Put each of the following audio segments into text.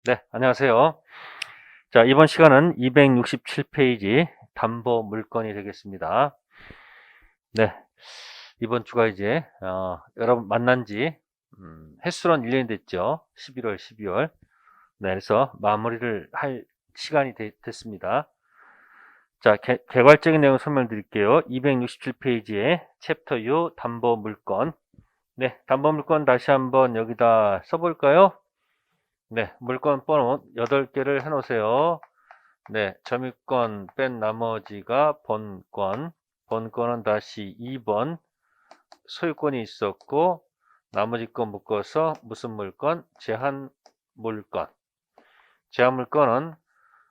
네, 안녕하세요. 자, 이번 시간은 267페이지 담보 물건이 되겠습니다. 네, 이번 주가 이제 여러분 만난 지 횟수로는 1년이 됐죠. 11월, 12월. 네, 그래서 마무리를 할 시간이 됐습니다. 자, 개괄적인 내용 설명드릴게요. 267페이지에 챕터 U 담보 물건. 네, 담보 물건 다시 한번 여기다 써볼까요? 네, 물건 번호 8개를 해놓으세요. 네, 점유권 뺀 나머지가 본권, 본권은 다시 2번, 소유권이 있었고, 나머지 거 묶어서 무슨 물건? 제한 물건. 제한 물건은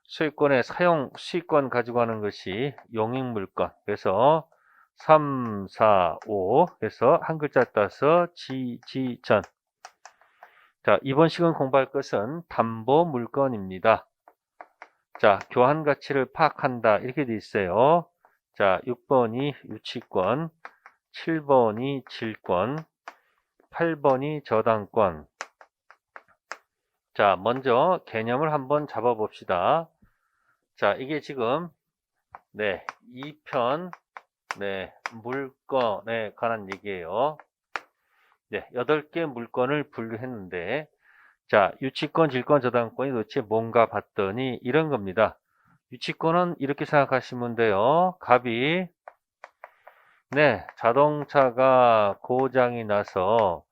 소유권의 사용 수익권 가지고 하는 것이 용익 물건. 그래서 3, 4, 5 해서 한 글자 따서 지전. 자, 이번 시간 공부할 것은 담보 물건입니다. 자, 교환 가치를 파악한다. 이렇게 돼 있어요. 자, 6번이 유치권, 7번이 질권, 8번이 저당권. 자, 먼저 개념을 한번 잡아 봅시다. 자, 이게 지금, 네, 2편, 네, 물건에 관한 얘기예요. 네, 8개 물건을 분류했는데, 자, 유치권, 질권, 저당권이 도대체 뭔가 봤더니 이런 겁니다. 유치권은 이렇게 생각하시면 돼요. 갑이 네, 자동차가 고장이 나서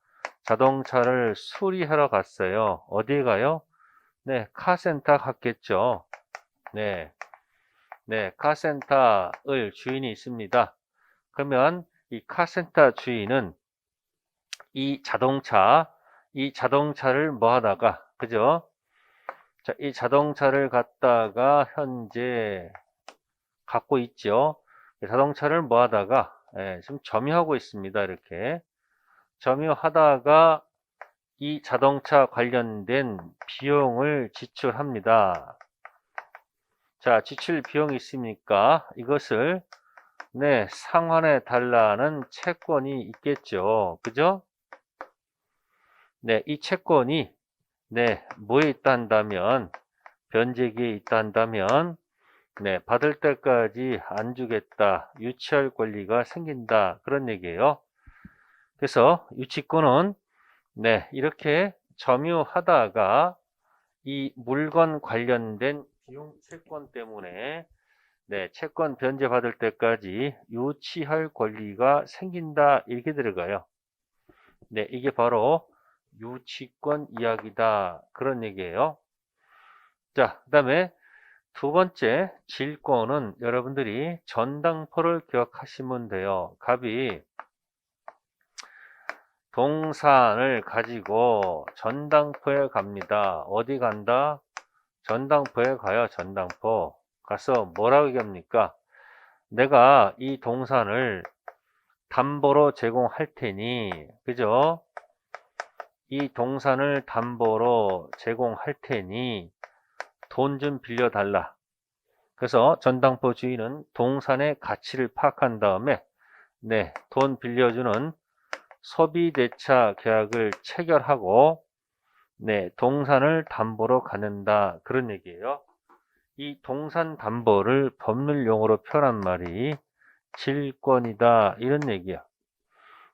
자동차를 수리하러 갔어요. 어디에 가요? 네, 카센터 갔겠죠. 네, 네, 카센터의 주인이 있습니다. 그러면 이 카센터 주인은 이 자동차를 뭐 하다가, 그죠? 자, 이 자동차를 갖다가 현재 갖고 있죠. 자동차를 뭐 하다가, 지금 점유하고 있습니다. 이렇게. 점유하다가 이 자동차 관련된 비용을 지출합니다. 자, 지출 비용이 있으니까 이것을 네, 상환해 달라는 채권이 있겠죠. 그죠? 네, 이 채권이 네, 뭐에 있다 한다면 변제기에 있다 한다면 네, 받을 때까지 안 주겠다. 유치할 권리가 생긴다. 그런 얘기예요. 그래서 유치권은 네, 이렇게 점유하다가 이 물건 관련된 비용 채권 때문에 네, 채권 변제 받을 때까지 유치할 권리가 생긴다. 이렇게 들어가요. 네, 이게 바로 유치권 이야기다. 그런 얘기예요. 자, 그 다음에 두 번째 질권은 여러분들이 전당포를 기억하시면 돼요. 갑이 동산을 가지고 전당포에 갑니다. 어디 간다? 전당포에 가요. 전당포. 가서 뭐라고 얘기합니까? 내가 이 동산을 담보로 제공할 테니, 그죠? 이 동산을 담보로 제공할 테니 돈 좀 빌려달라. 그래서 전당포 주인은 동산의 가치를 파악한 다음에 네, 돈 빌려주는 소비대차 계약을 체결하고 네, 동산을 담보로 갖는다. 그런 얘기예요. 이 동산 담보를 법률 용어로 표현한 말이 질권이다. 이런 얘기야.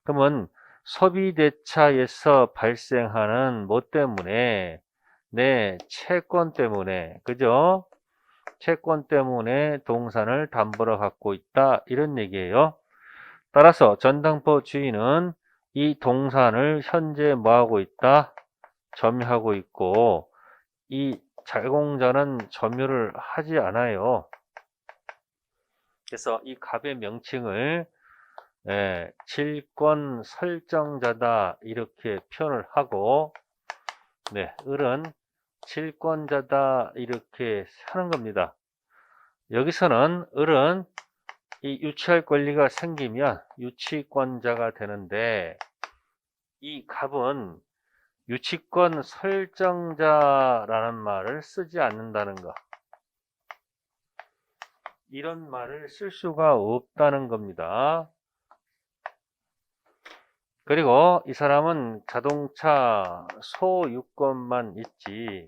그러면 소비대차에서 발생하는 뭐 때문에 네, 채권 때문에 그죠? 채권 때문에 동산을 담보로 갖고 있다. 이런 얘기예요. 따라서 전당포 주인은 이 동산을 현재 뭐하고 있다? 점유하고 있고 이 제공자는 점유를 하지 않아요. 그래서 이 갑의 명칭을 질권 설정자다 이렇게 표현을 하고 네, 을은 질권자다 이렇게 하는 겁니다. 여기서는 을은 이 유치할 권리가 생기면 유치권자가 되는데 이 갑은 유치권 설정자라는 말을 쓰지 않는다는 것. 이런 말을 쓸 수가 없다는 겁니다. 그리고 이 사람은 자동차 소유권만 있지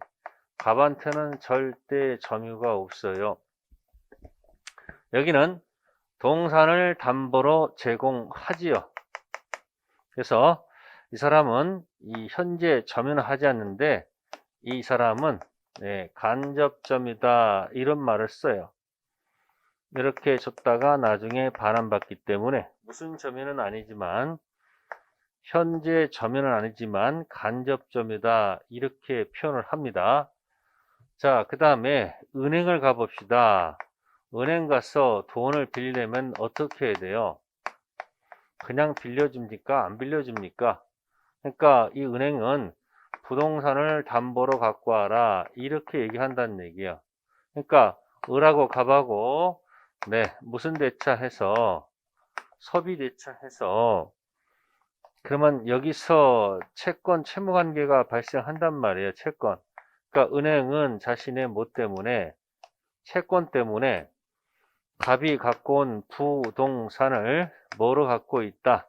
갑한테는 절대 점유가 없어요. 여기는 동산을 담보로 제공하지요. 그래서 이 사람은 이 현재 점유는 하지 않는데 이 사람은 간접점유다 이런 말을 써요. 이렇게 줬다가 나중에 반환받기 때문에 무슨 점유는 아니지만 현재 점유는 아니지만 간접점유다 이렇게 표현을 합니다. 자, 그 다음에 은행을 가봅시다. 은행 가서 돈을 빌리려면 어떻게 해야 돼요? 그냥 빌려줍니까? 안 빌려줍니까? 그러니까 이 은행은 부동산을 담보로 갖고 와라 이렇게 얘기한다는 얘기야. 그러니까 을하고 갑하고 무슨 대차해서 서비 대차해서 그러면 여기서 채권 채무 관계가 발생한단 말이에요. 채권. 그러니까 은행은 자신의 뭐 때문에 채권 때문에 갑이 갖고 온 부동산을 뭐로 갖고 있다?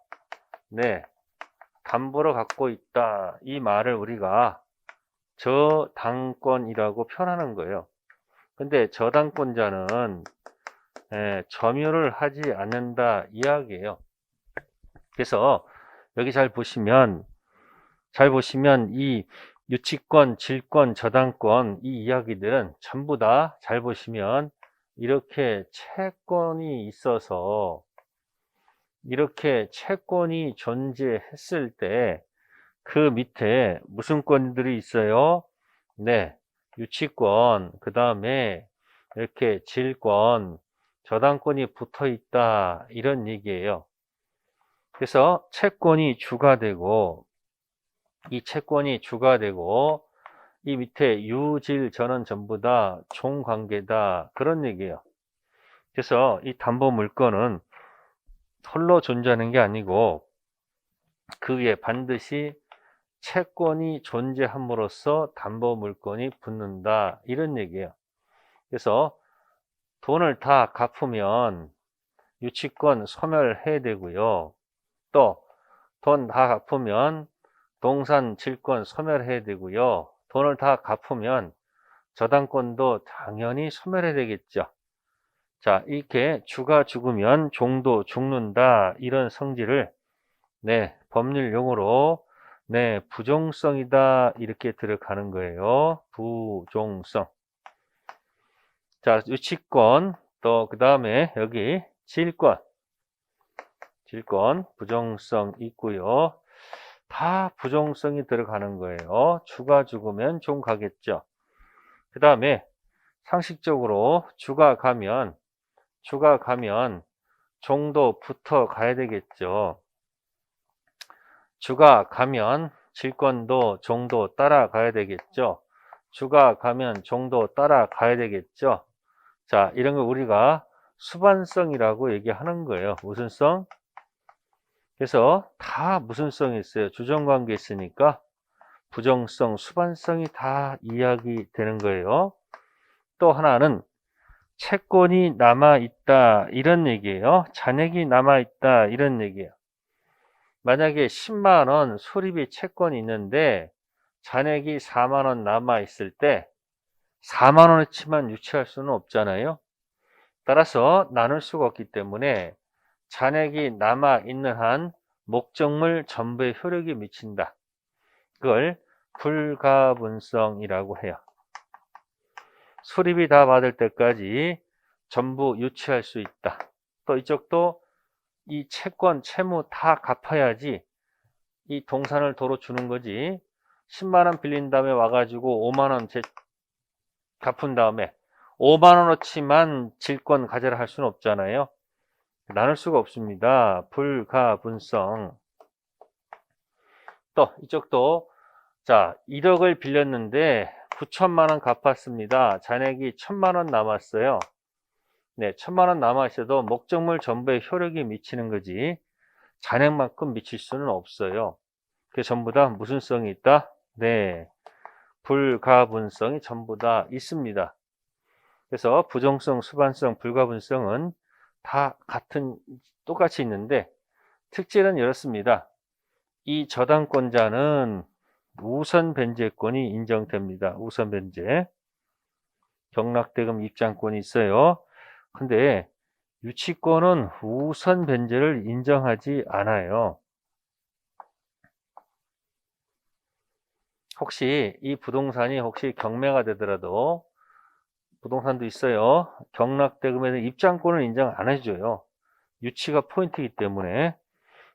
담보로 갖고 있다. 이 말을 우리가 저당권이라고 표현하는 거예요. 근데 저당권자는 점유를 하지 않는다 이야기예요. 그래서 여기 잘 보시면 이 유치권, 질권, 저당권 이 이야기들은 전부 다 잘 보시면 이렇게 채권이 있어서 이렇게 채권이 존재했을 때 그 밑에 무슨 권들이 있어요? 유치권, 그 다음에 이렇게 질권, 저당권이 붙어 있다 이런 얘기예요. 그래서 채권이 주가 되고 이 채권이 주가 되고 이 밑에 유질 전은 전부 다 종관계다 그런 얘기예요. 그래서 이 담보 물건은 홀로 존재하는 게 아니고 그 위에 반드시 채권이 존재함으로써 담보 물건이 붙는다 이런 얘기예요. 그래서 돈을 다 갚으면 유치권 소멸해야 되고요. 또 돈 다 갚으면 동산 질권 소멸해야 되고요. 돈을 다 갚으면 저당권도 당연히 소멸해야 되겠죠. 자, 이렇게 주가 죽으면 종도 죽는다 이런 성질을 법률 용어로 부종성이다 이렇게 들어가는 거예요. 부종성. 자, 유치권 또 그 다음에 여기 질권 부종성 있고요. 다 부종성이 들어가는 거예요. 주가 죽으면 종 가겠죠. 그 다음에 상식적으로 주가 가면 종도 붙어 가야 되겠죠. 주가 가면 질권도 종도 따라가야 되겠죠. 주가 가면 종도 따라가야 되겠죠. 자, 이런 거 우리가 수반성이라고 얘기하는 거예요. 무슨 성? 그래서 다 무슨 성이 있어요. 주정관계 있으니까 부정성, 수반성이 다 이야기되는 거예요. 또 하나는 채권이 남아있다 이런 얘기예요. 잔액이 남아있다 이런 얘기예요. 만약에 10만원 수리비 채권이 있는데 잔액이 4만원 남아있을 때 4만원어치만 유치할 수는 없잖아요. 따라서 나눌 수가 없기 때문에 잔액이 남아있는 한 목적물 전부에 효력이 미친다. 그걸 불가분성이라고 해요. 수리비 다 받을 때까지 전부 유치할 수 있다. 또 이쪽도 이 채권, 채무 다 갚아야지 이 동산을 도로 주는 거지. 10만원 빌린 다음에 와가지고 5만원 갚은 다음에 5만원어치만 질권 가져라 할 수는 없잖아요. 나눌 수가 없습니다. 불가분성. 또 이쪽도 자 1억을 빌렸는데 9천만원 갚았습니다. 잔액이 1000만원 남았어요. 1000만원 남아있어도 목적물 전부에 효력이 미치는 거지 잔액만큼 미칠 수는 없어요. 그게 전부 다 무슨 성이 있다? 불가분성이 전부 다 있습니다. 그래서 부정성, 수반성, 불가분성은 다 똑같이 있는데 특징은 이렇습니다. 이 저당권자는 우선 변제권이 인정됩니다. 우선 변제. 경락대금 입장권이 있어요. 근데 유치권은 우선 변제를 인정하지 않아요. 혹시 이 부동산이 혹시 경매가 되더라도 부동산도 있어요. 경락대금에는 입장권을 인정 안 해줘요. 유치가 포인트이기 때문에.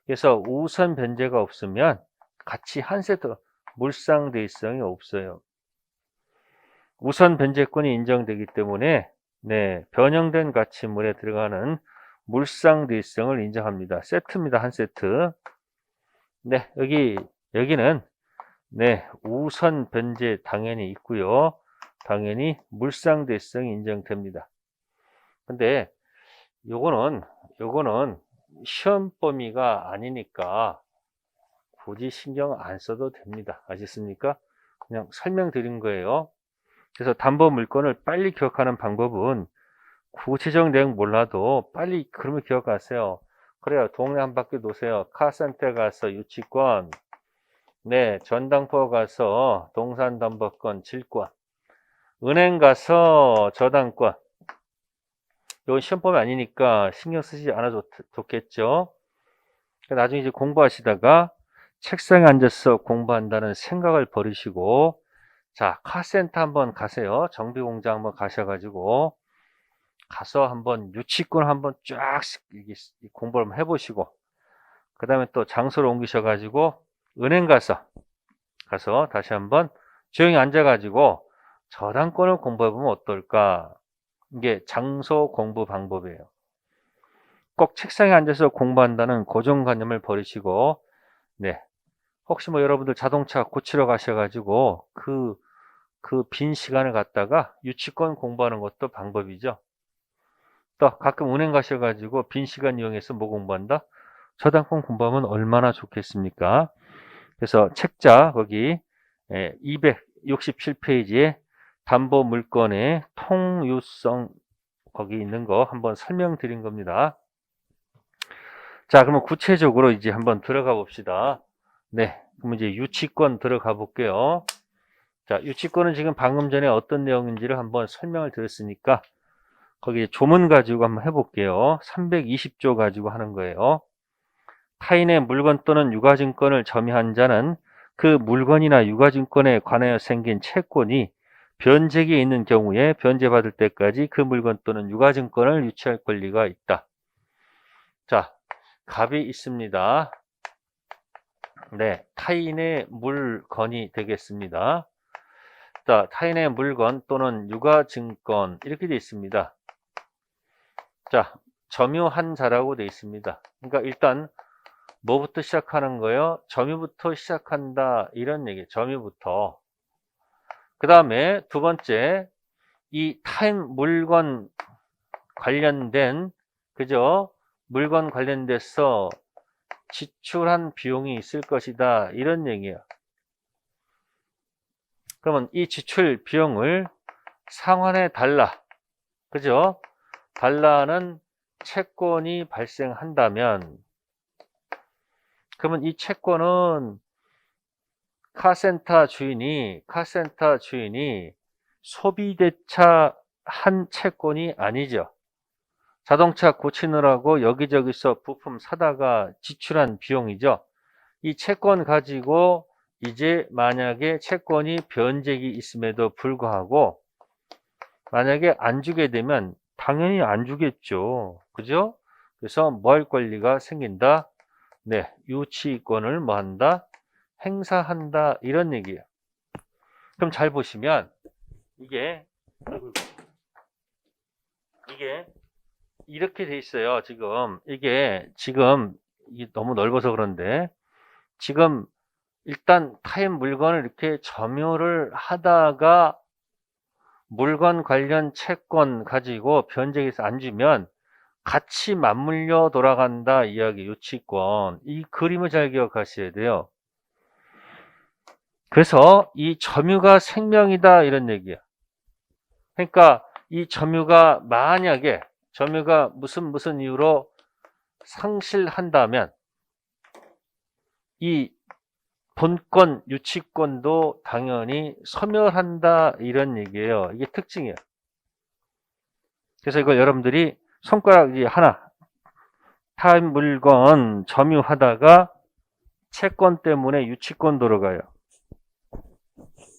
그래서 우선 변제가 없으면 같이 한 세트 물상대입성이 없어요. 우선 변제권이 인정되기 때문에 네, 변형된 가치물에 들어가는 물상대입성을 인정합니다. 세트입니다. 한 세트. 네, 여기는 네, 우선 변제 당연히 있고요. 당연히 물상대성이 인정됩니다. 근데 요거는 시험 범위가 아니니까 굳이 신경 안 써도 됩니다. 아셨습니까? 그냥 설명드린 거예요. 그래서 담보 물건을 빨리 기억하는 방법은 구체적 내용 몰라도 빨리 그러면 기억하세요. 그래요. 동네 한 바퀴 도세요. 카센터 가서 유치권, 네, 전당포 가서 동산담보권, 질권, 은행 가서 저당권. 이건 시험범위 아니니까 신경 쓰지 않아도 좋겠죠. 나중에 이제 공부하시다가 책상에 앉아서 공부한다는 생각을 버리시고, 자, 카센터 한번 가세요. 정비공장 한번 가셔가지고, 가서 한번 유치권 한번 쫙 공부를 한번 해보시고, 그 다음에 또 장소를 옮기셔가지고, 은행 가서 다시 한번 조용히 앉아가지고, 저당권을 공부해보면 어떨까? 이게 장소 공부 방법이에요. 꼭 책상에 앉아서 공부한다는 고정관념을 버리시고, 네. 혹시 뭐 여러분들 자동차 고치러 가셔가지고, 그 빈 시간을 갖다가 유치권 공부하는 것도 방법이죠. 또 가끔 은행 가셔가지고 빈 시간 이용해서 뭐 공부한다? 저당권 공부하면 얼마나 좋겠습니까? 그래서 책자 거기 267페이지에 담보 물건의 통유성 거기 있는 거 한번 설명드린 겁니다. 자, 그러면 구체적으로 이제 한번 들어가 봅시다. 네, 그럼 이제 유치권 들어가 볼게요. 자, 유치권은 지금 방금 전에 어떤 내용인지를 한번 설명을 드렸으니까 거기 조문 가지고 한번 해볼게요. 320조 가지고 하는 거예요. 타인의 물건 또는 유가증권을 점유한 자는 그 물건이나 유가증권에 관하여 생긴 채권이 변제기에 있는 경우에 변제받을 때까지 그 물건 또는 유가증권을 유치할 권리가 있다. 자, 갑이 있습니다. 네, 타인의 물건이 되겠습니다. 자, 타인의 물건 또는 유가증권 이렇게 되어 있습니다. 자, 점유한 자라고 되어 있습니다. 그러니까 일단 뭐부터 시작하는 거예요? 점유부터 시작한다 이런 얘기. 점유부터. 그 다음에 두 번째 이 타인 물건 관련된 그죠? 물건 관련돼서 지출한 비용이 있을 것이다 이런 얘기예요. 그러면 이 지출 비용을 상환해 달라. 그죠? 달라는 채권이 발생한다면 그러면 이 채권은 카센터 주인이 소비대차 한 채권이 아니죠. 자동차 고치느라고 여기저기서 부품 사다가 지출한 비용이죠. 이 채권 가지고 이제 만약에 채권이 변제기 있음에도 불구하고 만약에 안 주게 되면 당연히 안 주겠죠. 그죠? 그래서 뭐 할 권리가 생긴다? 네, 유치권을 뭐 한다? 행사한다 이런 얘기예요. 그럼 잘 보시면 이게 이렇게 돼 있어요. 이게 너무 넓어서 그런데 지금 일단 타인 물건을 이렇게 점유를 하다가 물건 관련 채권 가지고 변제기에서 안 주면 같이 맞물려 돌아간다 이야기 유치권. 이 그림을 잘 기억하셔야 돼요. 그래서 이 점유가 생명이다 이런 얘기야. 그러니까 이 점유가 만약에 점유가 무슨 이유로 상실한다면 이 본권, 유치권도 당연히 소멸한다 이런 얘기예요. 이게 특징이에요. 그래서 이걸 여러분들이 손가락 하나 타인 물건 점유하다가 채권 때문에 유치권 들어가요.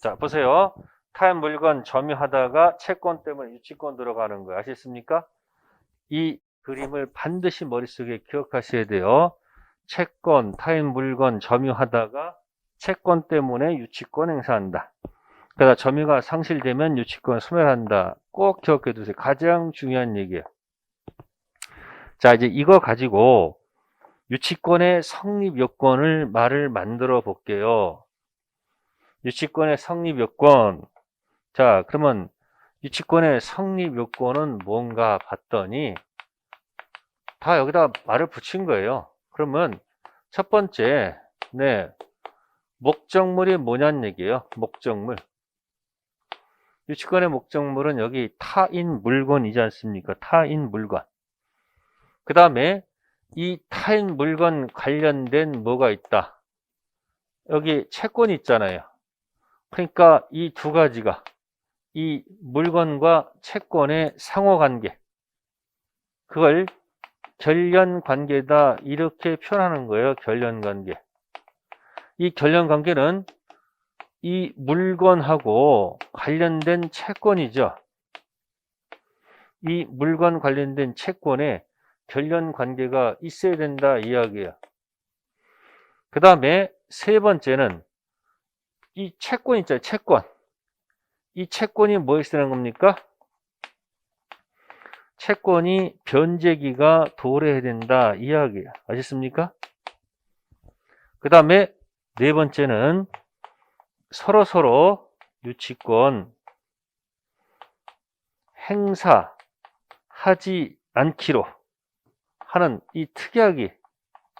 자, 보세요. 타인 물건 점유하다가 채권 때문에 유치권 들어가는 거 아시겠습니까? 이 그림을 반드시 머릿속에 기억하셔야 돼요. 채권, 타인 물건 점유하다가 채권 때문에 유치권 행사한다. 그러다 점유가 상실되면 유치권 소멸한다. 꼭 기억해 두세요. 가장 중요한 얘기예요. 자, 이제 이거 가지고 유치권의 성립 요건을 말을 만들어 볼게요. 유치권의 성립 요건. 자, 그러면 유치권의 성립 요건은 뭔가 봤더니 다 여기다 말을 붙인 거예요. 그러면 첫 번째, 네, 목적물이 뭐냐는 얘기예요. 목적물. 유치권의 목적물은 여기 타인 물건이지 않습니까? 타인 물건. 그 다음에 이 타인 물건 관련된 뭐가 있다. 여기 채권이 있잖아요. 그러니까 이 두 가지가 이 물건과 채권의 상호관계, 그걸 결련관계다 이렇게 표현하는 거예요. 결련관계. 이 결련관계는 이 물건하고 관련된 채권이죠. 이 물건 관련된 채권에 결련관계가 있어야 된다 이야기예요. 그 다음에 세 번째는 이 채권 있잖아요. 채권. 이 채권이 뭐 있으라는 겁니까? 채권이 변제기가 도래해야 된다 이야기예요. 아셨습니까? 그 다음에 네 번째는 서로 유치권 행사하지 않기로 하는 이 특약이,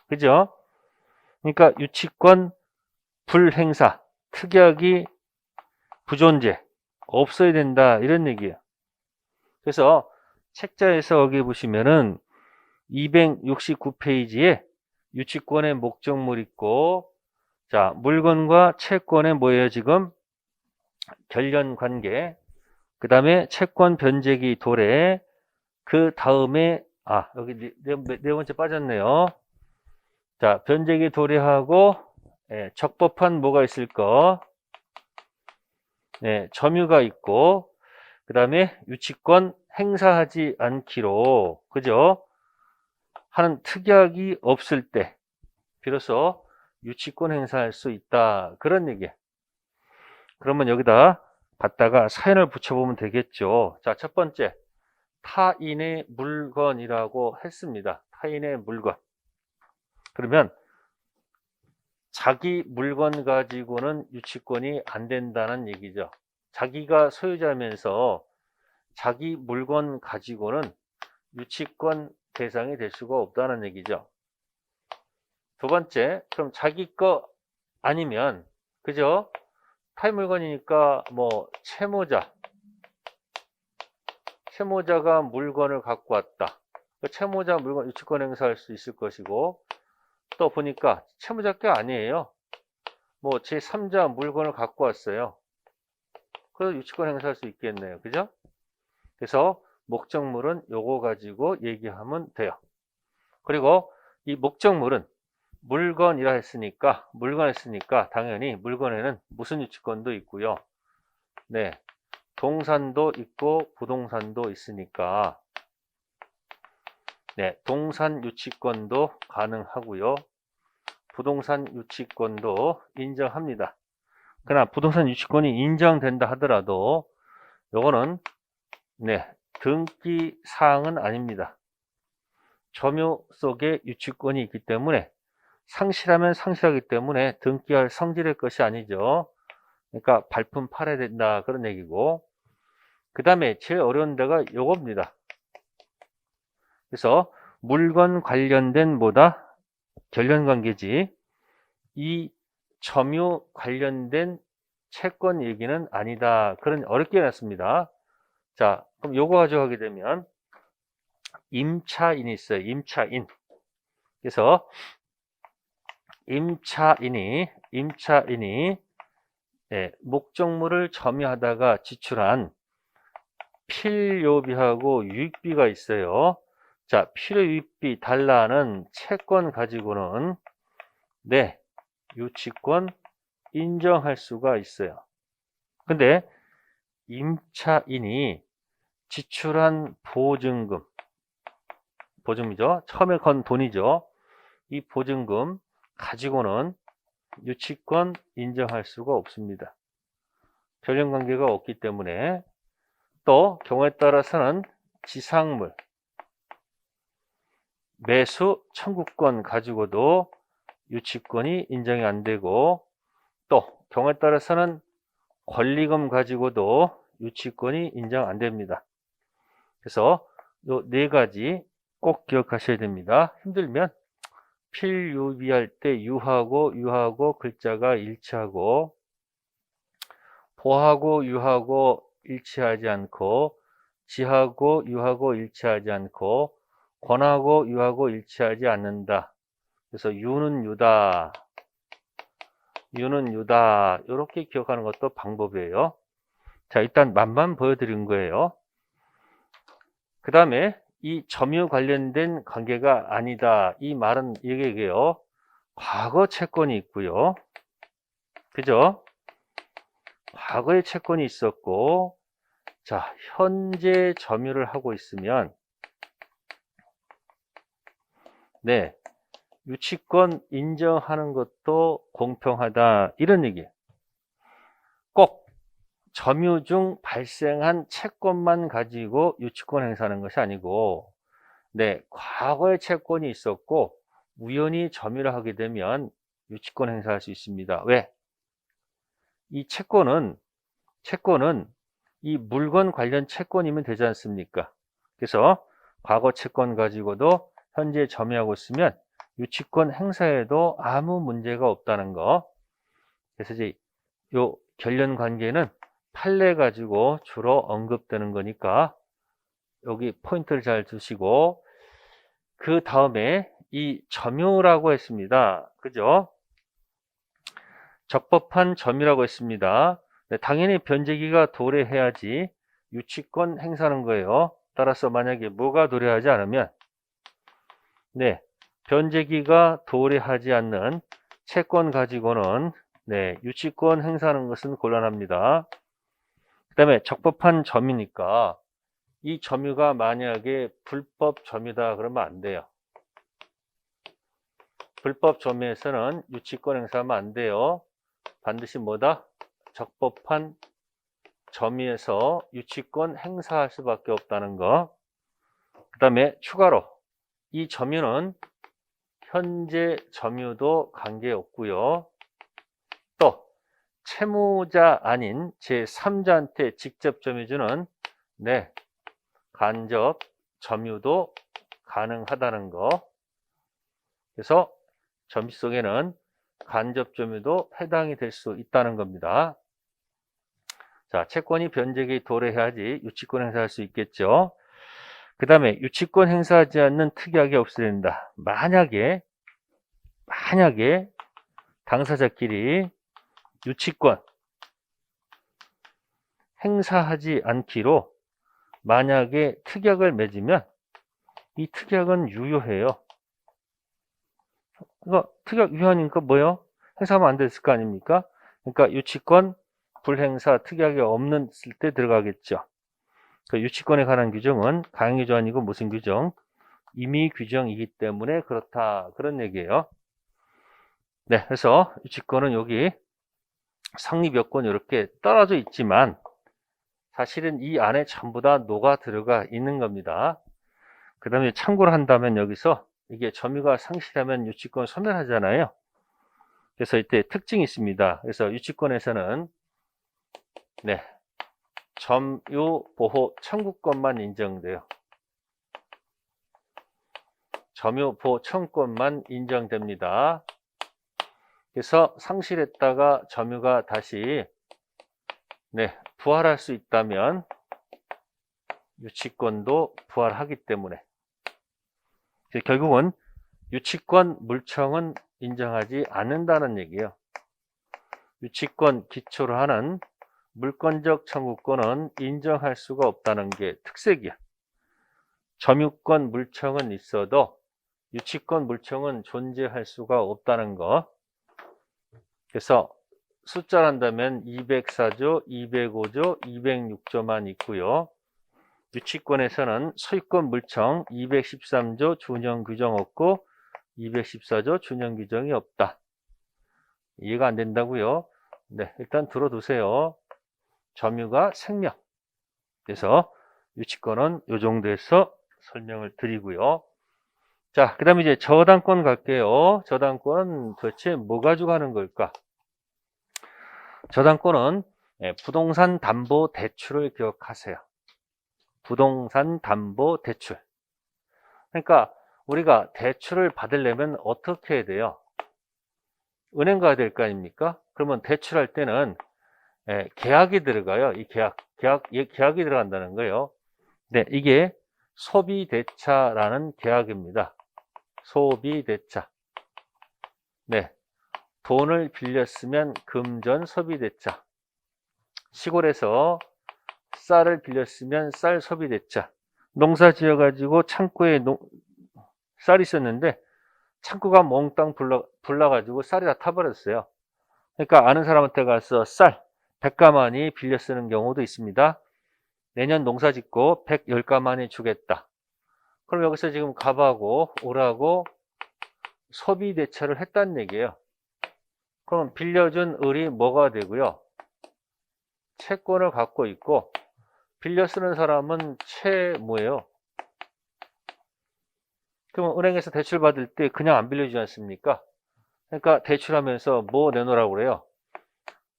그죠? 그러니까 유치권 불행사, 특약이 부존재, 없어야 된다 이런 얘기예요. 그래서 책자에서 여기 보시면은 269페이지에 유치권의 목적물 있고, 자, 물건과 채권의 뭐예요 지금? 결련관계, 그 다음에 채권 변제기 도래, 그 다음에 여기 네 번째 빠졌네요. 자, 변제기 도래하고 적법한 뭐가 있을 거? 네, 점유가 있고, 그 다음에 유치권 행사하지 않기로, 그죠? 하는 특약이 없을 때 비로소 유치권 행사할 수 있다 그런 얘기. 그러면 여기다 갖다가 사연을 붙여보면 되겠죠. 자, 첫 번째, 타인의 물건이라고 했습니다. 타인의 물건. 그러면 자기 물건 가지고는 유치권이 안 된다는 얘기죠. 자기가 소유자면서 자기 물건 가지고는 유치권 대상이 될 수가 없다는 얘기죠. 두 번째, 그럼 자기 거 아니면, 그죠? 타인 물건이니까 뭐 채무자가 물건을 갖고 왔다. 채무자 물건 유치권 행사할 수 있을 것이고, 또 보니까 채무자 게 아니에요. 뭐 제3자 물건을 갖고 왔어요. 그래서 유치권 행사할 수 있겠네요. 그죠? 그래서 목적물은 요거 가지고 얘기하면 돼요. 그리고 이 목적물은 물건이라 했으니까 당연히 물건에는 무슨 유치권도 있고요. 네, 동산도 있고 부동산도 있으니까 네, 동산 유치권도 가능하고요. 부동산 유치권도 인정합니다. 그러나 부동산 유치권이 인정된다 하더라도 요거는 네, 등기 사항은 아닙니다. 점유 속에 유치권이 있기 때문에 상실하면 상실하기 때문에 등기할 성질의 것이 아니죠. 그러니까 발품 팔아야 된다 그런 얘기고, 그 다음에 제일 어려운 데가 요겁니다. 그래서 물건 관련된 뭐다? 결련관계지. 이 점유 관련된 채권 얘기는 아니다. 그런 어렵게 해놨습니다. 자, 그럼 요거 가져가게 되면 임차인이 있어요. 임차인. 그래서 임차인이 목적물을 점유하다가 지출한 필요비하고 유익비가 있어요. 자, 필요유익비 달라는 채권 가지고는 유치권 인정할 수가 있어요. 근데 임차인이 지출한 보증이죠. 처음에 건 돈이죠. 이 보증금 가지고는 유치권 인정할 수가 없습니다. 별연관계가 없기 때문에. 또 경우에 따라서는 지상물, 매수 청구권 가지고도 유치권이 인정이 안 되고, 또 경우에 따라서는 권리금 가지고도 유치권이 인정 안 됩니다. 그래서 이 네 가지 꼭 기억하셔야 됩니다. 힘들면 필유비할 때 유하고 글자가 일치하고, 보하고 유하고 일치하지 않고, 지하고 유하고 일치하지 않고, 권하고 유하고 일치하지 않는다. 그래서 유는 유다, 이렇게 기억하는 것도 방법이에요. 자, 일단 맛만 보여드린 거예요. 그 다음에 이 점유 관련된 관계가 아니다. 이 말은 이게요, 과거 채권이 있고요. 그죠? 과거에 채권이 있었고, 자, 현재 점유를 하고 있으면, 유치권 인정하는 것도 공평하다. 이런 얘기예요. 꼭 점유 중 발생한 채권만 가지고 유치권 행사하는 것이 아니고, 과거에 채권이 있었고, 우연히 점유를 하게 되면 유치권 행사할 수 있습니다. 왜? 이 채권은 이 물건 관련 채권이면 되지 않습니까? 그래서 과거 채권 가지고도 현재 점유하고 있으면 유치권 행사에도 아무 문제가 없다는 거. 그래서 이제 요 결련 관계는 판례 가지고 주로 언급되는 거니까 여기 포인트를 잘 두시고, 그 다음에 이 점유라고 했습니다. 그죠? 적법한 점유라고 했습니다. 당연히 변제기가 도래해야지 유치권 행사하는 거예요. 따라서 만약에 뭐가 도래하지 않으면, 변제기가 도래하지 않는 채권 가지고는 유치권 행사하는 것은 곤란합니다. 그 다음에 적법한 점유니까 이 점유가 만약에 불법 점유다 그러면 안 돼요. 불법 점유에서는 유치권 행사하면 안 돼요. 반드시 뭐다? 적법한 점유에서 유치권 행사할 수밖에 없다는 거. 그 다음에 추가로 이 점유는 현재 점유도 관계없고요. 또 채무자 아닌 제3자한테 직접 점유주는 간접 점유도 가능하다는 거. 그래서 점유 속에는 간접 점유도 해당이 될 수 있다는 겁니다. 자, 채권이 변제기 도래해야지 유치권 행사할 수 있겠죠. 그 다음에 유치권 행사하지 않는 특약이 없어야 된다. 만약에 당사자끼리 유치권 행사하지 않기로 만약에 특약을 맺으면 이 특약은 유효해요. 그러니까 특약 유효하니까 뭐예요? 행사하면 안 됐을 거 아닙니까? 그러니까 유치권 불행사 특약이 없는 때 들어가겠죠. 그 유치권에 관한 규정은 강행규정 아니고 무슨 규정? 임의 규정이기 때문에 그렇다. 그런 얘기예요. 그래서 유치권은 여기 성립요건 이렇게 떨어져 있지만 사실은 이 안에 전부 다 녹아 들어가 있는 겁니다. 그 다음에 참고를 한다면 여기서 이게 점유가 상실하면 유치권 소멸하잖아요. 그래서 이때 특징이 있습니다. 그래서 유치권에서는 점유 보호 청구권만 인정돼요. 점유 보호 청구권만 인정됩니다. 그래서 상실했다가 점유가 다시 부활할 수 있다면 유치권도 부활하기 때문에 결국은 유치권 물청은 인정하지 않는다는 얘기예요. 유치권 기초로 하는 물권적 청구권은 인정할 수가 없다는 게 특색이야. 점유권 물청은 있어도 유치권 물청은 존재할 수가 없다는 거. 그래서 숫자로 한다면 204조, 205조, 206조만 있고요. 유치권에서는 소유권 물청 213조 준용 규정 없고 214조 준용 규정이 없다. 이해가 안 된다고요? 네, 일단 들어두세요. 점유가 생명. 그래서 유치권은 이 정도에서 설명을 드리고요. 자, 그 다음에 이제 저당권 갈게요. 저당권은 도대체 뭐 가지고 하는 걸까? 저당권은 부동산 담보 대출을 기억하세요. 부동산 담보 대출. 그러니까 우리가 대출을 받으려면 어떻게 해야 돼요? 은행 가야 될 거 아닙니까? 그러면 대출할 때는 계약이 들어가요. 이 계약이 들어간다는 거예요. 네, 이게 소비대차라는 계약입니다. 소비대차. 네, 돈을 빌렸으면 금전 소비대차. 시골에서 쌀을 빌렸으면 쌀 소비대차. 농사 지어가지고 창고에 쌀이 있었는데 창고가 몽땅 불나가지고 쌀이 다 타버렸어요. 그러니까 아는 사람한테 가서 쌀 100가마니 빌려 쓰는 경우도 있습니다. 내년 농사 짓고 110가마니 주겠다. 그럼 여기서 지금 갑하고 오라고 소비대차를 했다는 얘기예요. 그럼 빌려준 을이 뭐가 되고요? 채권을 갖고 있고 빌려 쓰는 사람은 채무예요. 그러면 은행에서 대출 받을 때 그냥 안 빌려주지 않습니까? 그러니까 대출하면서 뭐 내놓으라고 그래요?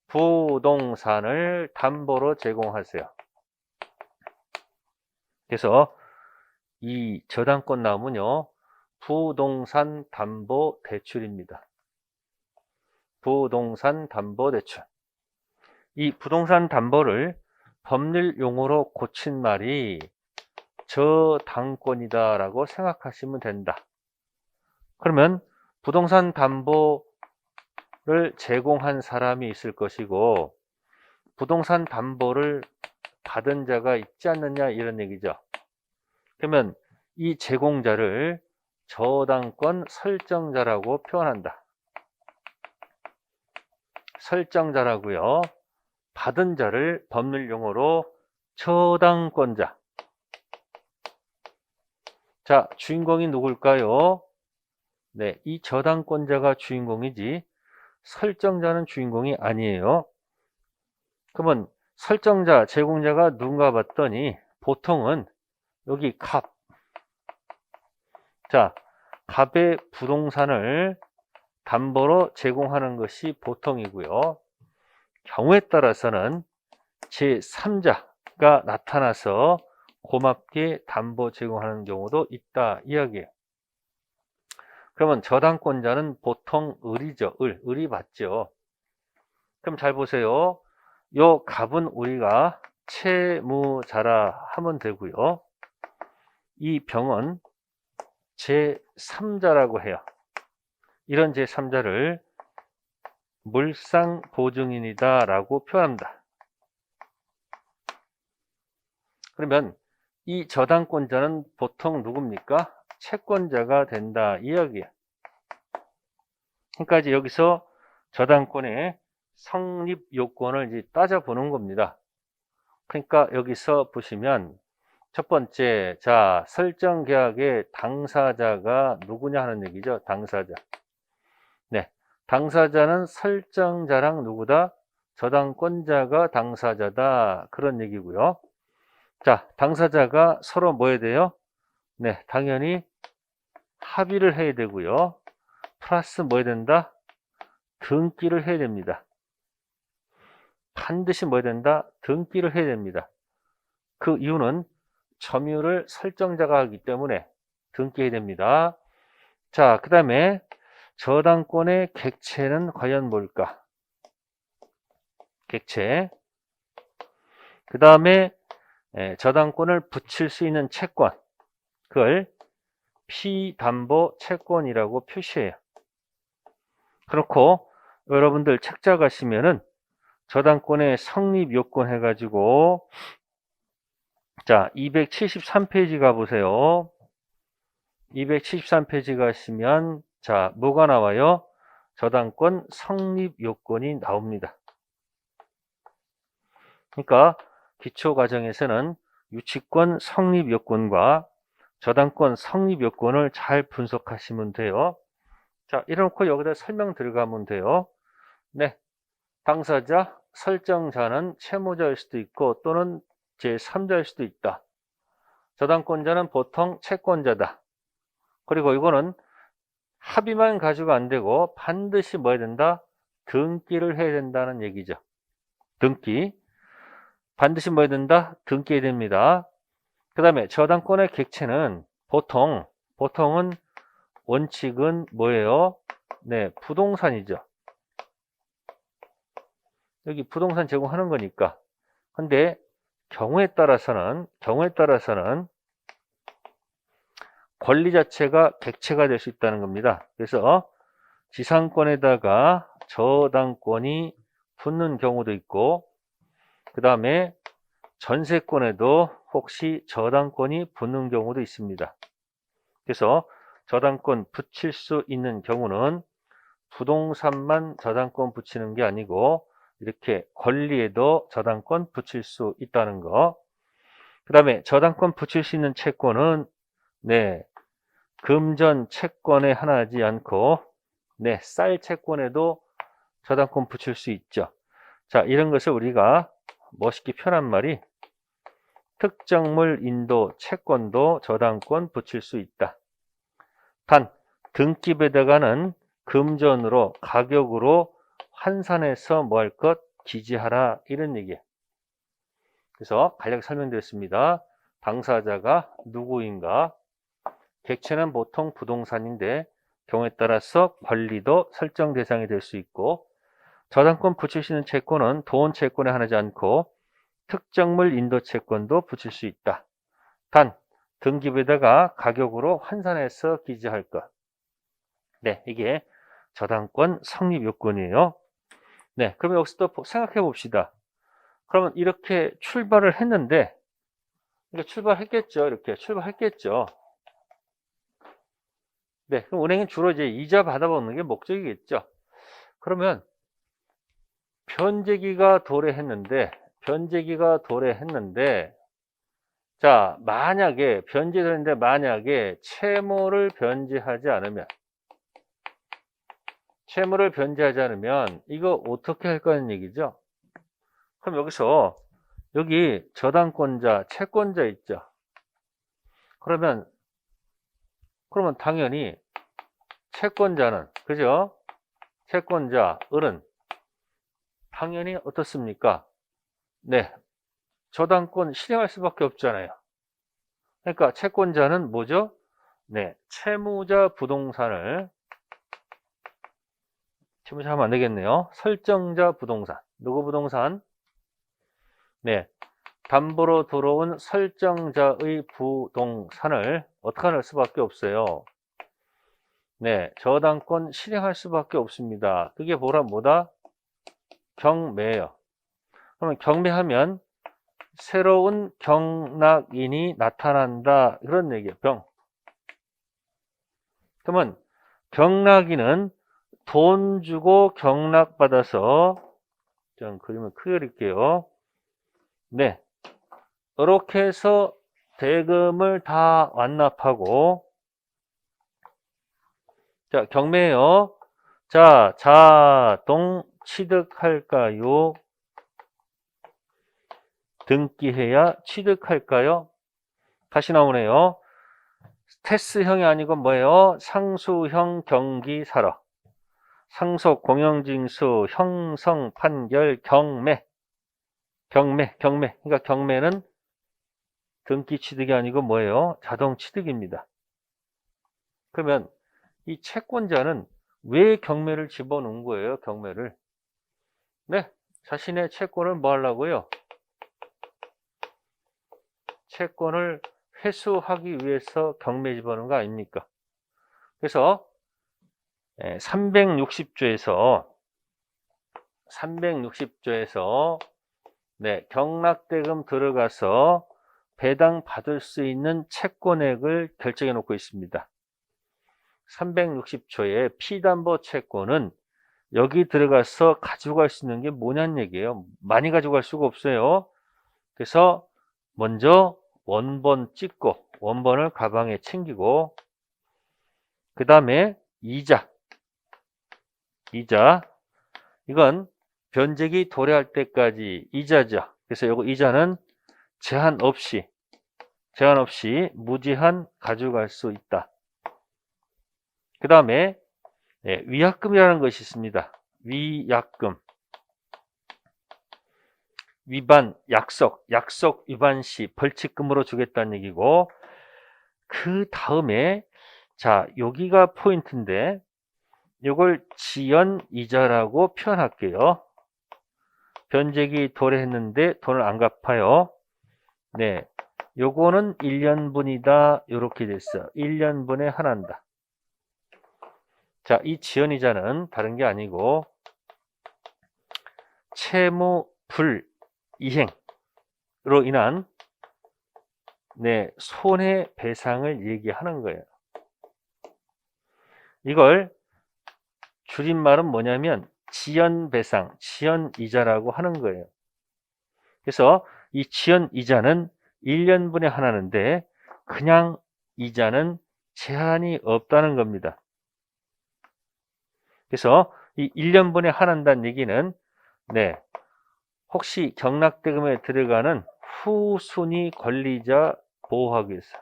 부동산을 담보로 제공하세요. 그래서 이 저당권 나오면요, 부동산 담보 대출입니다. 부동산 담보 대출. 이 부동산 담보를 법률 용어로 고친 말이 저당권이다 라고 생각하시면 된다. 그러면 부동산 담보를 제공한 사람이 있을 것이고 부동산 담보를 받은 자가 있지 않느냐 이런 얘기죠. 그러면 이 제공자를 저당권 설정자라고 표현한다. 설정자라고요. 받은 자를 법률 용어로 저당권자. 자, 주인공이 누굴까요? 네, 이 저당권자가 주인공이지 설정자는 주인공이 아니에요. 그러면 설정자, 제공자가 누군가 봤더니 보통은 여기 갑. 자, 갑의 부동산을 담보로 제공하는 것이 보통이고요. 경우에 따라서는 제3자가 나타나서 고맙게 담보 제공하는 경우도 있다 이야기예요. 그러면 저당권자는 보통 을이죠. 을이 받죠. 그럼 잘 보세요. 요 갑은 우리가 채무자라 하면 되고요. 이 병은 제3자라고 해요. 이런 제3자를 물상보증인이다 라고 표현합니다. 그러면 이 저당권자는 보통 누굽니까? 채권자가 된다 이야기예요. 그러니까 이제 여기서 저당권의 성립 요건을 이제 따져보는 겁니다. 그러니까 여기서 보시면 첫 번째, 자, 설정 계약의 당사자가 누구냐 하는 얘기죠. 당사자. 네, 당사자는 설정자랑 누구다? 저당권자가 당사자다. 그런 얘기고요. 자, 당사자가 서로 뭐 해야 돼요? 네, 당연히 합의를 해야 되고요. 플러스 뭐 해야 된다? 등기를 해야 됩니다. 반드시 뭐 해야 된다? 등기를 해야 됩니다. 그 이유는 점유를 설정자가 하기 때문에 등기해야 됩니다. 자, 그 다음에 저당권의 객체는 과연 뭘까? 객체. 그 다음에 저당권을 붙일 수 있는 채권. 그걸 피담보 채권이라고 표시해요. 그렇고 여러분들 책자 가시면은 저당권의 성립 요건 해가지고 자 273페이지 가보세요. 273페이지 가시면 자 뭐가 나와요? 저당권 성립 요건이 나옵니다. 그러니까 기초과정에서는 유치권 성립 요건과 저당권 성립 요건을 잘 분석하시면 돼요. 자, 이래놓고 여기다 설명 들어가면 돼요. 네, 당사자, 설정자는 채무자일 수도 있고 또는 제3자일 수도 있다. 저당권자는 보통 채권자다. 그리고 이거는 합의만 가지고 안 되고 반드시 뭐 해야 된다? 등기를 해야 된다는 얘기죠. 등기. 반드시 뭐 해야 된다? 등기해야 됩니다. 그 다음에 저당권의 객체는 보통은 원칙은 뭐예요? 네, 부동산이죠. 여기 부동산 제공하는 거니까. 근데 경우에 따라서는 권리 자체가 객체가 될 수 있다는 겁니다. 그래서 지상권에다가 저당권이 붙는 경우도 있고, 그 다음에 전세권에도 혹시 저당권이 붙는 경우도 있습니다. 그래서 저당권 붙일 수 있는 경우는 부동산만 저당권 붙이는 게 아니고 이렇게 권리에도 저당권 붙일 수 있다는 거. 그 다음에 저당권 붙일 수 있는 채권은 네, 금전 채권에 하나지 않고 네, 쌀 채권에도 저당권 붙일 수 있죠. 자, 이런 것을 우리가 멋있게 표현한 말이 특정물 인도 채권도 저당권 붙일 수 있다. 단 등기부에다가는 금전으로 가격으로 환산해서 뭐 할 것? 기재하라 이런 얘기예요. 그래서 간략히 설명드렸습니다. 당사자가 누구인가? 객체는 보통 부동산인데 경우에 따라서 권리도 설정 대상이 될 수 있고 저당권 붙일 수 있는 채권은 돈 채권에 한하지 않고 특정물 인도 채권도 붙일 수 있다. 단 등기부에다가 가격으로 환산해서 기재할 것. 네, 이게 저당권 성립 요건이에요. 네, 그럼 여기서 또 생각해 봅시다. 그러면 이렇게 출발을 했는데, 이렇게 출발했겠죠. 이렇게 출발했겠죠. 네, 그럼 은행은 주로 이제 이자 받아보는 게 목적이겠죠. 그러면 변제기가 도래했는데, 자, 만약에 변제되는데 만약에 채무를 변제하지 않으면 이거 어떻게 할 거는 얘기죠? 그럼 여기서 여기 저당권자, 채권자 있죠? 그러면 당연히 채권자는 그죠? 채권자, 을은 당연히 어떻습니까? 네, 저당권 실행할 수밖에 없잖아요. 그러니까 채권자는 뭐죠? 네, 채무자 부동산을 채무자 하면 안 되겠네요. 설정자 부동산. 누구 부동산? 네, 담보로 들어온 설정자의 부동산을 어떻게 할 수밖에 없어요. 네, 저당권 실행할 수밖에 없습니다. 그게 뭐다? 경매예요. 그러면 경매하면 새로운 경락인이 나타난다. 그런 얘기예요. 그러면 경락인은 돈 주고 경락받아서 좀 그림을 크게 그릴게요. 네, 이렇게 해서 대금을 다 완납하고 자, 경매요. 자, 자동 취득할까요? 등기해야 취득할까요? 다시 나오네요. 테스형이 아니고 뭐예요? 상수형 경기사러. 상속, 공영징수, 형성, 판결, 경매. 그러니까 경매는 등기 취득이 아니고 뭐예요? 자동 취득입니다. 그러면 이 채권자는 왜 경매를 집어넣은 거예요? 경매를. 네, 자신의 채권을 뭐 하려고요? 채권을 회수하기 위해서 경매 집어넣은 거 아닙니까? 그래서 360조에서 경락대금 들어가서 배당 받을 수 있는 채권액을 결정해 놓고 있습니다. 360조의 피담보 채권은 여기 들어가서 가지고 갈 수 있는 게 뭐냐는 얘기예요. 많이 가지고 갈 수가 없어요. 그래서 먼저 원본 찍고 원본을 가방에 챙기고, 그 다음에 이자 이건 변제기 도래할 때까지 이자죠. 그래서 요거 이자는 제한 없이 무제한 가져갈 수 있다. 그 다음에 위약금이라는 것이 있습니다. 위약금, 약속 위반 시 벌칙금으로 주겠다는 얘기고, 그 다음에 자, 여기가 포인트인데 이걸 지연이자라고 표현할게요. 변제기 도래했는데 돈을 안 갚아요. 네, 요거는 1년분이다. 이렇게 됐어. 1년분에 하나인다. 자, 이 지연이자는 다른 게 아니고 채무 불이행으로 인한 손해배상을 얘기하는 거예요. 이걸 줄임말은 뭐냐면 지연배상, 지연이자라고 하는 거예요. 그래서 이 지연이자는 1년분에 하나인데 그냥 이자는 제한이 없다는 겁니다. 그래서 이 1년분에 하나인다는 얘기는 혹시 경락대금에 들어가는 후순위 권리자 보호하기 위해서,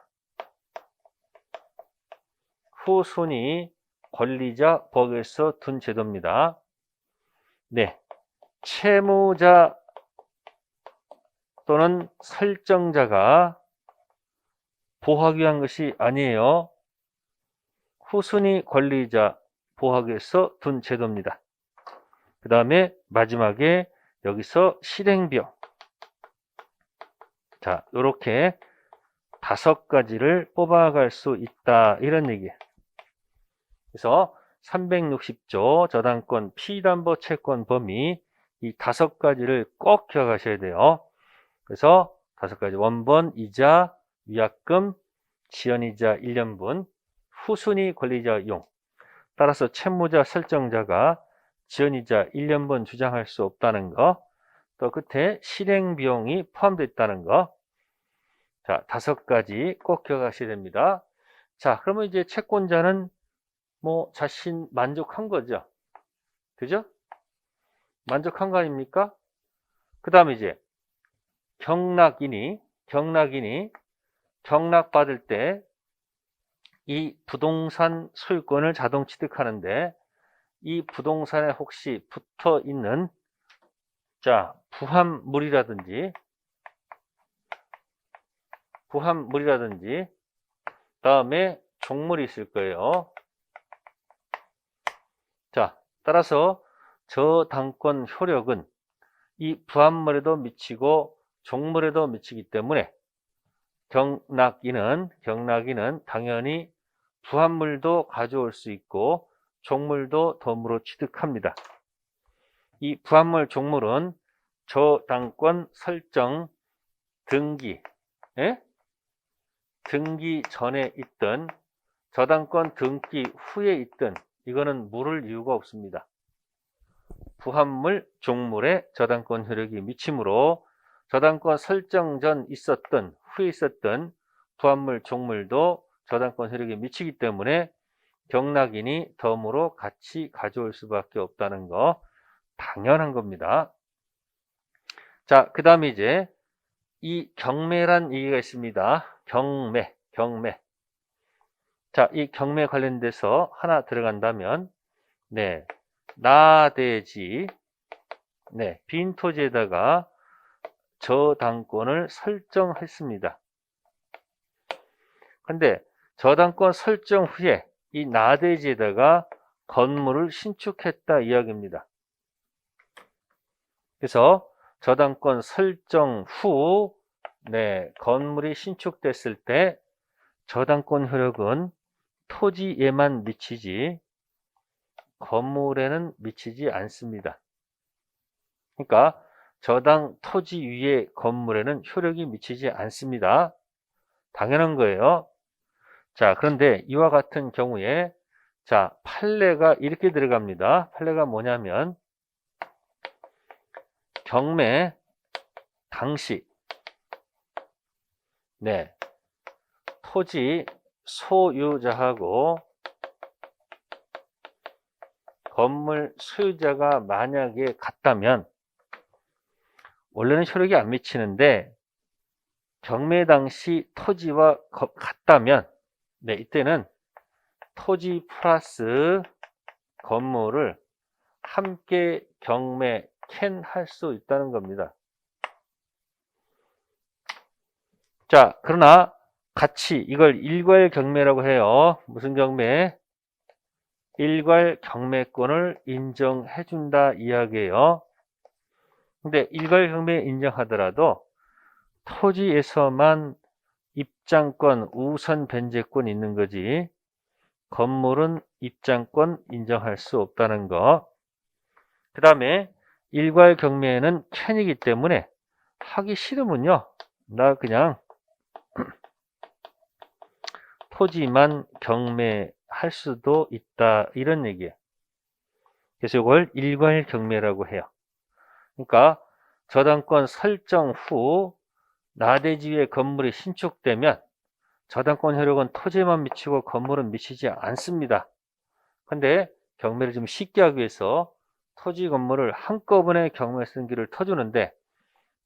둔 제도입니다. 채무자 또는 설정자가 보호하기 위한 것이 아니에요. 후순위 권리자 보호하기 위해서 둔 제도입니다. 그 다음에 마지막에 여기서 실행비용. 자, 이렇게 5가지를 뽑아갈 수 있다, 이런 얘기예요. 그래서 360조 저당권 피담보 채권 범위, 이 5가지를 꼭 기억하셔야 돼요. 그래서 5가지: 원본, 이자, 위약금, 지연이자 1년분, 후순위 권리자 이용. 따라서 채무자 설정자가 지연이자 1년분 주장할 수 없다는 거, 또 끝에 실행비용이 포함되어 있다는 거. 자, 5가지 꼭 기억하셔야 됩니다. 자, 그러면 이제 채권자는 자신 만족한 거죠. 그죠? 만족한 거 아닙니까? 그 다음에 이제 경락인이 경락받을 때 이 부동산 소유권을 자동 취득하는데, 이 부동산에 혹시 붙어 있는 부합물이라든지 다음에 종물이 있을 거예요. 자, 따라서 저당권 효력은 이 부합물에도 미치고 종물에도 미치기 때문에 경락인은 당연히 부합물도 가져올 수 있고 종물도 덤으로 취득합니다. 이 부합물, 종물은 저당권 설정 등기 전에 있든 저당권 등기 후에 있든 이거는 물을 이유가 없습니다. 부합물, 종물에 저당권 효력이 미치므로 저당권 설정 전 있었든 후에 있었든 부합물, 종물도 저당권 효력이 미치기 때문에 경락인이 덤으로 같이 가져올 수밖에 없다는 거 당연한 겁니다. 자, 그 다음에 이제 이 경매란 얘기가 있습니다. 경매. 자, 이 경매 관련돼서 하나 들어간다면, 나대지, 빈 토지에다가 저당권을 설정했습니다. 근데 저당권 설정 후에 이 나대지에다가 건물을 신축했다 이야기입니다. 그래서 저당권 설정 후 건물이 신축됐을 때 저당권 효력은 토지에만 미치지 건물에는 미치지 않습니다. 그러니까 저당 토지 위의 건물에는 효력이 미치지 않습니다. 당연한 거예요. 자, 그런데 이와 같은 경우에 자, 판례가 이렇게 들어갑니다. 판례가 뭐냐면 경매 당시 네, 토지 소유자하고 건물 소유자가 만약에 같다면 원래는 효력이 안 미치는데 경매 당시 토지와 같다면 네, 이때는 토지 플러스 건물을 함께 경매 할 수 있다는 겁니다. 자, 그러나 같이 이걸 일괄 경매라고 해요. 무슨 경매? 일괄 경매권을 인정해 준다 이야기예요. 근데 일괄 경매 인정하더라도 토지에서만 입장권, 우선 변제권 있는 거지 건물은 입장권 인정할 수 없다는 거. 그 다음에 일괄 경매는 캔이기 때문에 하기 싫으면요. 나 그냥 토지만 경매할 수도 있다. 이런 얘기예요. 그래서 이걸 일괄 경매라고 해요. 그러니까 저당권 설정 후 나대지의 건물이 신축되면 저당권 효력은 토지에만 미치고 건물은 미치지 않습니다. 근데 경매를 좀 쉽게 하기 위해서 토지 건물을 한꺼번에 경매 승기를 터주는데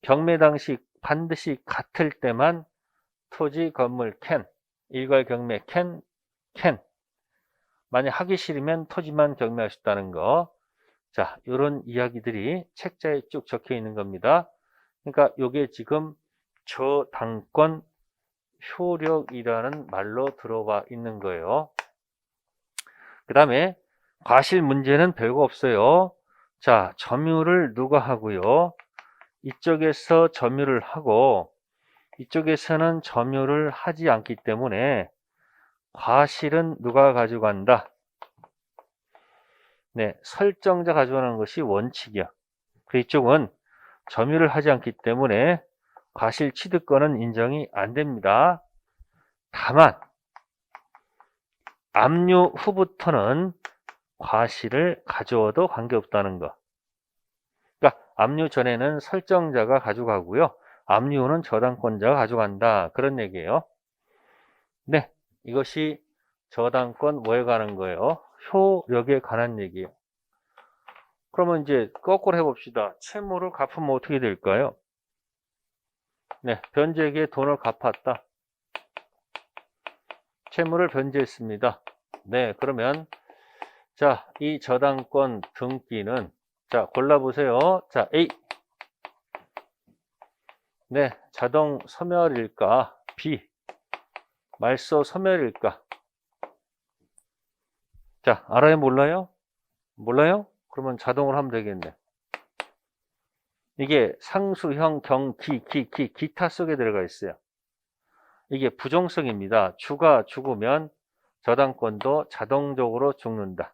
경매 당시 반드시 같을 때만 토지 건물 일괄 경매 만약 하기 싫으면 토지만 경매할 수 있다는 거. 자, 이런 이야기들이 책자에 쭉 적혀 있는 겁니다. 그러니까 이게 지금 저당권 효력이라는 말로 들어와 있는 거예요. 그 다음에 과실 문제는 별거 없어요. 자, 점유를 누가 하고요? 이쪽에서 점유를 하고 이쪽에서는 점유를 하지 않기 때문에 과실은 누가 가져간다? 네, 설정자 가져가는 것이 원칙이야. 그 이쪽은 점유를 하지 않기 때문에 과실 취득권은 인정이 안 됩니다. 다만 압류 후부터는 과실을 가져와도 관계없다는 거. 그러니까 압류 전에는 설정자가 가져가고요. 압류 후는 저당권자가 가져간다. 그런 얘기예요. 네, 이것이 저당권 뭐에 관한 거예요? 효력에 관한 얘기예요. 그러면 이제 거꾸로 해봅시다. 채무를 갚으면 어떻게 될까요? 네, 변제에게 돈을 갚았다. 채무를 변제했습니다. 네, 그러면 자, 이 저당권 등기는 자, 골라보세요. 자, A. 네, 자동 소멸일까? B. 말소 소멸일까? 자, 알아요? 몰라요? 몰라요? 그러면 자동으로 하면 되겠네. 이게 상수형, 기타 속에 들어가 있어요. 이게 부정성입니다. 주가 죽으면 저당권도 자동적으로 죽는다.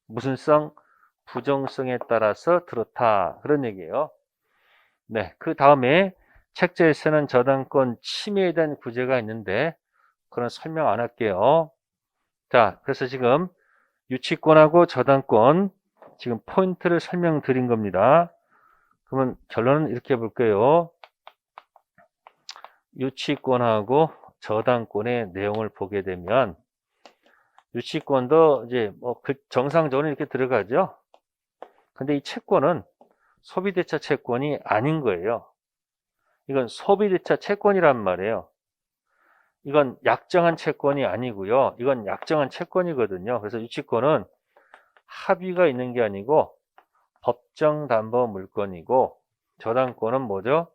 무슨 성? 부정성에 따라서 그렇다. 그런 얘기예요. 네, 그 다음에 책자에서는 저당권 침해에 대한 구제가 있는데 그런 설명 안 할게요. 자, 그래서 지금 유치권하고 저당권 지금 포인트를 설명드린 겁니다. 그러면 결론은 이렇게 볼게요. 유치권하고 저당권의 내용을 보게 되면 유치권도 이제 뭐 정상적으로 이렇게 들어가죠. 근데 이 채권은 소비대차 채권이 아닌 거예요. 이건 소비대차 채권이란 말이에요. 이건 약정한 채권이 아니고요. 이건 약정한 채권이거든요. 그래서 유치권은 합의가 있는 게 아니고 법정 담보 물건이고 저당권은 뭐죠?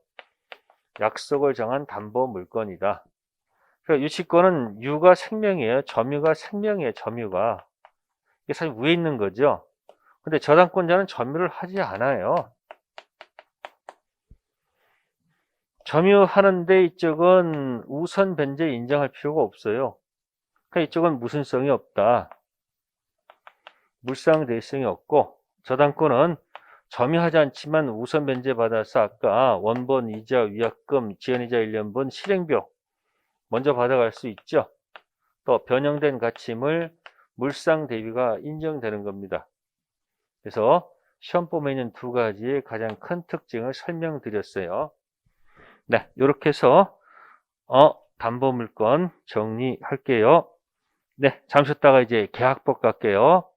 약속을 정한 담보 물건이다. 그러니까 유치권은 유가 생명이에요. 점유가 생명이에요. 점유가. 이게 사실 위에 있는 거죠. 근데 저당권자는 점유를 하지 않아요. 점유하는데 이쪽은 우선 변제 인정할 필요가 없어요. 그러니까 이쪽은 무슨성이 없다. 물상 대수성이 없고, 저당권은 점유하지 않지만 우선 변제받아서 아까 원본 이자 위약금 지연이자 1년분 실행료 먼저 받아갈 수 있죠. 또 변형된 가치임을 물상 대비가 인정되는 겁니다. 그래서 시험범위에 있는 두 가지의 가장 큰 특징을 설명드렸어요. 네, 이렇게 해서 담보물건 정리할게요. 네, 잠시 쉬었다가 이제 계약법 갈게요.